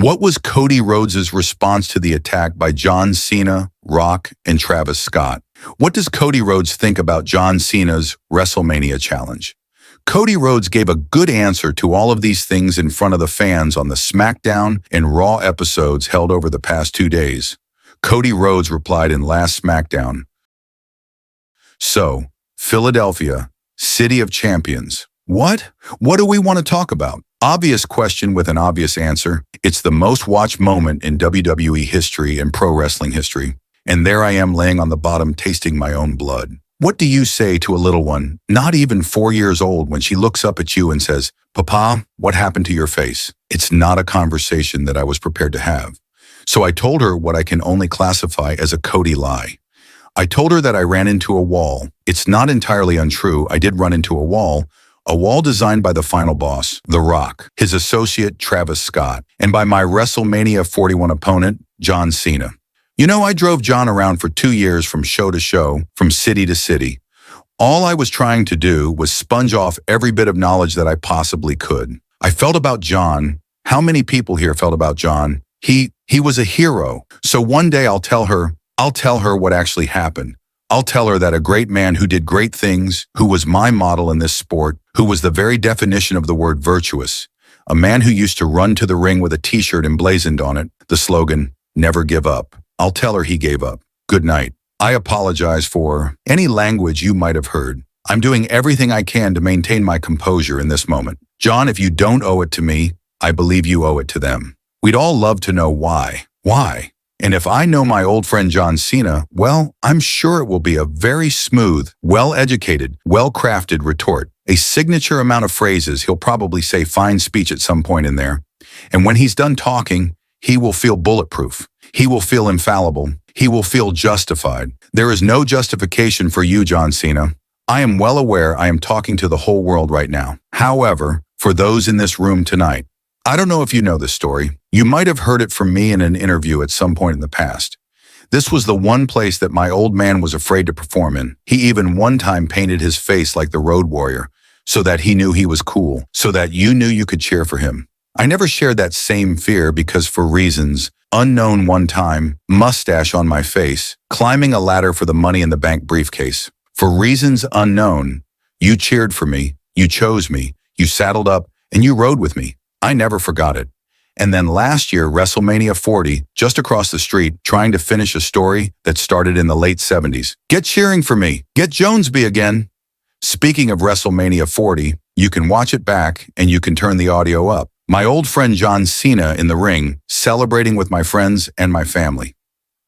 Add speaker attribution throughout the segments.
Speaker 1: What was Cody Rhodes' response to the attack by John Cena, Rock, and Travis Scott? What does Cody Rhodes think about John Cena's WrestleMania challenge? Cody Rhodes gave a good answer to all of these things in front of the fans on the SmackDown and Raw episodes held over the past 2 days. Cody Rhodes replied in last SmackDown, "So, Philadelphia, City of Champions. What? What do we want to talk about? Obvious question with an obvious answer. It's the most watched moment in WWE history and pro wrestling history. And there I am laying on the bottom tasting my own blood. What do you say to a little one, not even 4 years old, when she looks up at you and says, 'Papa, what happened to your face?' It's not a conversation that I was prepared to have. So I told her what I can only classify as a Cody lie. I told her that I ran into a wall. It's not entirely untrue. I did run into a wall designed by the final boss, The Rock, his associate Travis Scott, and by my WrestleMania 41 opponent, John Cena. You know, I drove John around for 2 years from show to show, from city to city. All I was trying to do was sponge off every bit of knowledge that I possibly could. I felt about John. How many people here felt about John? He was a hero. So one day I'll tell her what actually happened. I'll tell her that a great man who did great things, who was my model in this sport, who was the very definition of the word virtuous, a man who used to run to the ring with a t-shirt emblazoned on it, the slogan, 'Never give up.' I'll tell her he gave up. Good night. I apologize for any language you might have heard. I'm doing everything I can to maintain my composure in this moment. John, if you don't owe it to me, I believe you owe it to them. We'd all love to know why. Why? And if I know my old friend John Cena, well, I'm sure it will be a very smooth, well-educated, well-crafted retort. A signature amount of phrases. He'll probably say fine speech at some point in there. And when he's done talking, he will feel bulletproof. He will feel infallible. He will feel justified. There is no justification for you, John Cena. I am well aware I am talking to the whole world right now. However, for those in this room tonight, I don't know if you know this story. You might have heard it from me in an interview at some point in the past. This was the one place that my old man was afraid to perform in. He even one time painted his face like the Road Warrior so that he knew he was cool, so that you knew you could cheer for him. I never shared that same fear because for reasons unknown one time, mustache on my face, climbing a ladder for the Money in the Bank briefcase. For reasons unknown, you cheered for me, you chose me, you saddled up, and you rode with me. I never forgot it. And then last year, WrestleMania 40, just across the street, trying to finish a story that started in the late 70s. Get cheering for me. Get Jonesby again. Speaking of WrestleMania 40, you can watch it back and you can turn the audio up. My old friend John Cena in the ring, celebrating with my friends and my family.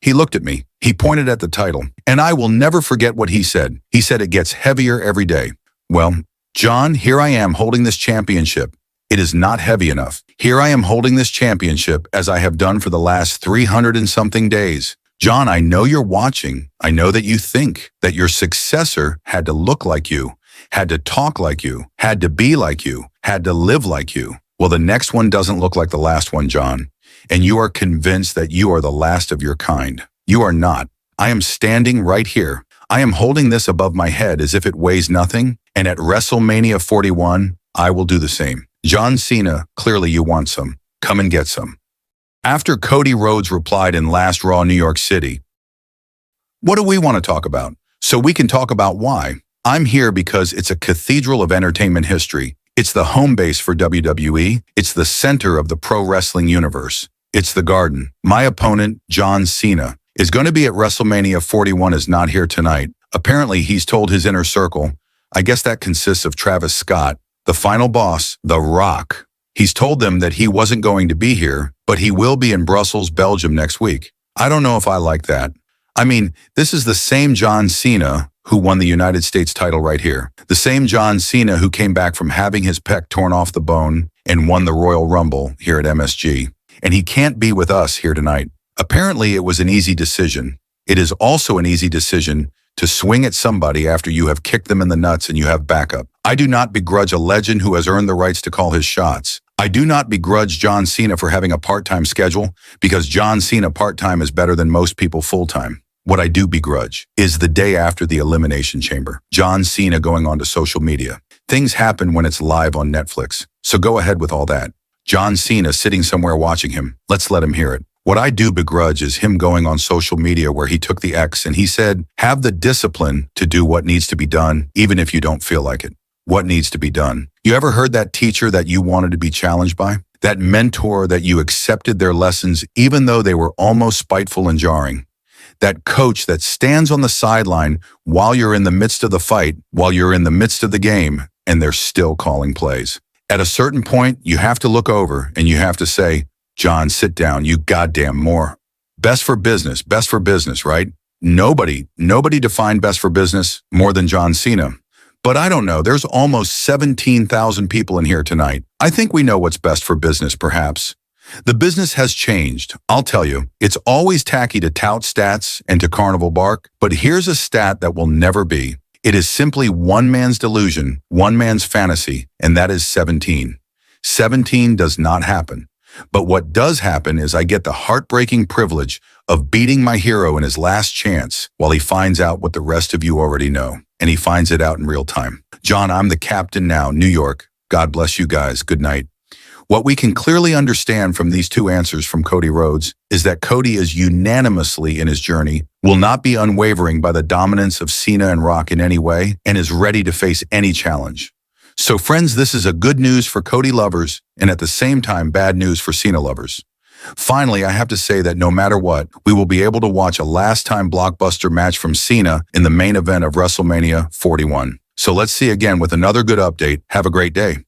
Speaker 1: He looked at me. He pointed at the title. And I will never forget what he said. He said it gets heavier every day. Well, John, here I am holding this championship. It is not heavy enough. Here I am holding this championship as I have done for the last 300 and something days. John, I know you're watching. I know that you think that your successor had to look like you, had to talk like you, had to be like you, had to live like you. Well, the next one doesn't look like the last one, John. And you are convinced that you are the last of your kind. You are not. I am standing right here. I am holding this above my head as if it weighs nothing. And at WrestleMania 41, I will do the same. John Cena, clearly you want some. Come and get some. After Cody Rhodes replied in last Raw New York City, what do we want to talk about? So we can talk about why. I'm here because it's a cathedral of entertainment history. It's the home base for WWE. It's the center of the pro wrestling universe. It's the garden. My opponent, John Cena, is going to be at WrestleMania 41, is not here tonight. Apparently, he's told his inner circle, I guess that consists of Travis Scott, the final boss, The Rock. He's told them that he wasn't going to be here, but he will be in Brussels, Belgium next week. I don't know if I like that. I mean, this is the same John Cena who won the United States title right here. The same John Cena who came back from having his pec torn off the bone and won the Royal Rumble here at MSG. And he can't be with us here tonight. Apparently, it was an easy decision. It is also an easy decision to swing at somebody after you have kicked them in the nuts and you have backup. I do not begrudge a legend who has earned the rights to call his shots. I do not begrudge John Cena for having a part-time schedule because John Cena part-time is better than most people full-time. What I do begrudge is the day after the Elimination Chamber, John Cena going onto social media. Things happen when it's live on Netflix, so go ahead with all that. John Cena sitting somewhere watching him. Let's let him hear it. What I do begrudge is him going on social media where he took the X and he said, have the discipline to do what needs to be done, even if you don't feel like it. What needs to be done? You ever heard that teacher that you wanted to be challenged by? That mentor that you accepted their lessons even though they were almost spiteful and jarring? That coach that stands on the sideline while you're in the midst of the fight, while you're in the midst of the game, and they're still calling plays? At a certain point, you have to look over and you have to say, John, sit down, you goddamn more. Best for business, right? Nobody defined best for business more than John Cena. But I don't know, there's almost 17,000 people in here tonight. I think we know what's best for business, perhaps. The business has changed, I'll tell you. It's always tacky to tout stats and to carnival bark, but here's a stat that will never be. It is simply one man's delusion, one man's fantasy, and that is 17. 17 does not happen. But what does happen is I get the heartbreaking privilege of beating my hero in his last chance while he finds out what the rest of you already know. And he finds it out in real time. John, I'm the captain now, New York. God bless you guys. Good night. What we can clearly understand from these two answers from Cody Rhodes is that Cody is unanimously in his journey, will not be unwavering by the dominance of Cena and Rock in any way, and is ready to face any challenge. So friends, this is a good news for Cody lovers and at the same time bad news for Cena lovers. Finally, I have to say that no matter what, we will be able to watch a last-time blockbuster match from Cena in the main event of WrestleMania 41. So let's see again with another good update. Have a great day.